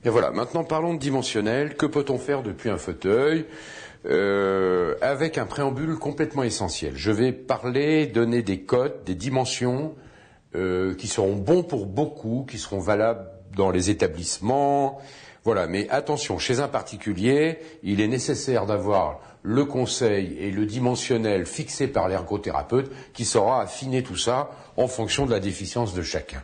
Et voilà, maintenant parlons de dimensionnel. Que peut-on faire depuis un fauteuil avec un préambule complètement essentiel. Je vais donner des codes, des dimensions qui seront bons pour beaucoup, qui seront valables dans les établissements. Voilà, mais attention, chez un particulier, il est nécessaire d'avoir le conseil et le dimensionnel fixé par l'ergothérapeute qui saura affiner tout ça en fonction de la déficience de chacun.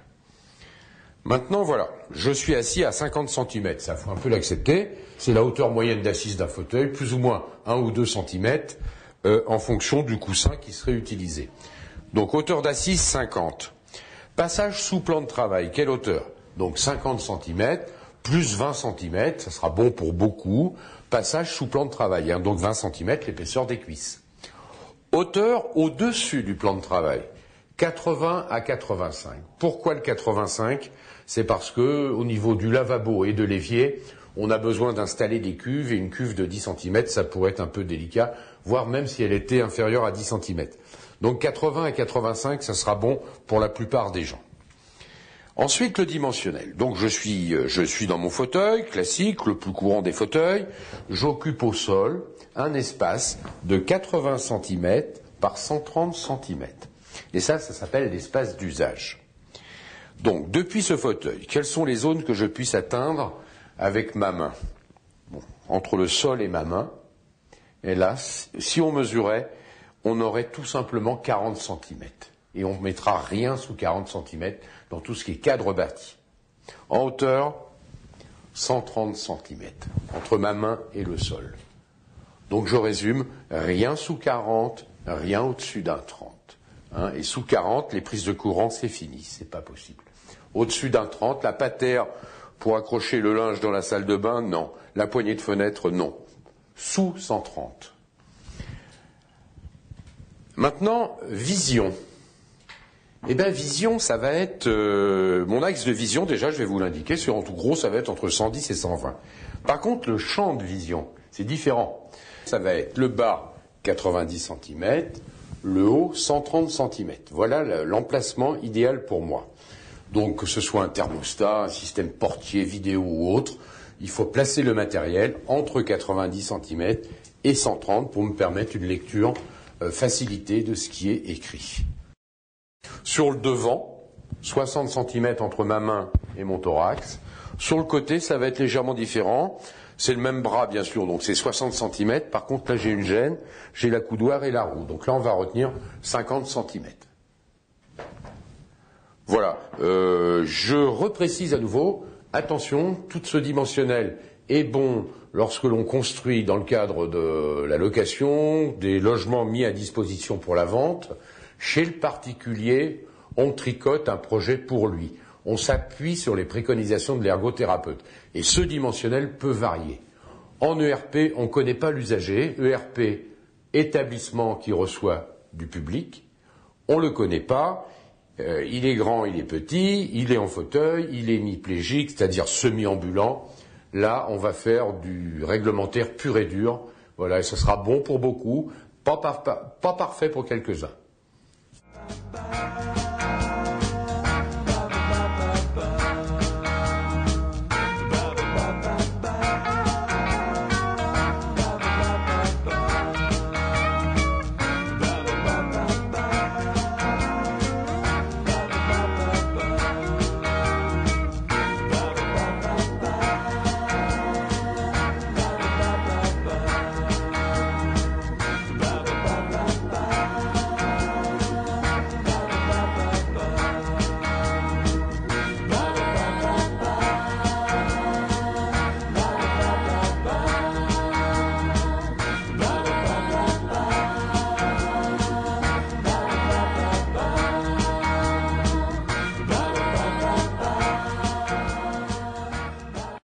Maintenant, voilà, je suis assis à 50 cm, ça faut un peu l'accepter, c'est la hauteur moyenne d'assise d'un fauteuil, plus ou moins 1 ou 2 cm en fonction du coussin qui serait utilisé. Donc hauteur d'assise 50. Passage sous plan de travail, quelle hauteur? Donc 50 cm plus 20 cm, ça sera bon pour beaucoup. Passage sous plan de travail, donc 20 cm l'épaisseur des cuisses. Hauteur au-dessus du plan de travail, 80 à 85. Pourquoi le 85? C'est parce que au niveau du lavabo et de l'évier, on a besoin d'installer des cuves, et une cuve de 10 cm, ça pourrait être un peu délicat, voire même si elle était inférieure à 10 cm. Donc 80 à 85, ça sera bon pour la plupart des gens. Ensuite, le dimensionnel. Donc je suis dans mon fauteuil classique, le plus courant des fauteuils. J'occupe au sol un espace de 80 cm par 130 cm. Et ça s'appelle l'espace d'usage. Donc, depuis ce fauteuil, quelles sont les zones que je puisse atteindre avec ma main? Bon, entre le sol et ma main, et là, si on mesurait, on aurait tout simplement 40 cm. Et on ne mettra rien sous 40 cm dans tout ce qui est cadre bâti. En hauteur, 130 cm, entre ma main et le sol. Donc je résume, rien sous 40, rien au-dessus d'un 30. Et sous 40, les prises de courant, c'est fini, c'est pas possible. Au-dessus d'un 30, la patère pour accrocher le linge dans la salle de bain, non. La poignée de fenêtre, non. Sous 130. Maintenant, vision. Eh bien, vision, ça va être... mon axe de vision, déjà, je vais vous l'indiquer, en tout gros, ça va être entre 110 et 120. Par contre, le champ de vision, c'est différent. Ça va être le bas, 90 cm, le haut, 130 cm. Voilà l'emplacement idéal pour moi. Donc, que ce soit un thermostat, un système portier, vidéo ou autre, il faut placer le matériel entre 90 cm et 130 pour me permettre une lecture facilitée de ce qui est écrit. Sur le devant, 60 cm entre ma main et mon thorax. Sur le côté, ça va être légèrement différent. C'est le même bras, bien sûr, donc c'est 60 cm. Par contre, là, j'ai une gêne, j'ai la coudoir et la roue. Donc là, on va retenir 50 cm. Voilà, je reprécise à nouveau, attention, tout ce dimensionnel est bon lorsque l'on construit dans le cadre de la location, des logements mis à disposition pour la vente. Chez le particulier, on tricote un projet pour lui. On s'appuie sur les préconisations de l'ergothérapeute. Et ce dimensionnel peut varier. En ERP, on ne connaît pas l'usager. ERP, établissement qui reçoit du public. On ne le connaît pas. Il est grand, il est petit, il est en fauteuil, il est hémiplégique, c'est-à-dire semi-ambulant. Là, on va faire du réglementaire pur et dur. Voilà, et ce sera bon pour beaucoup, pas parfait pour quelques-uns.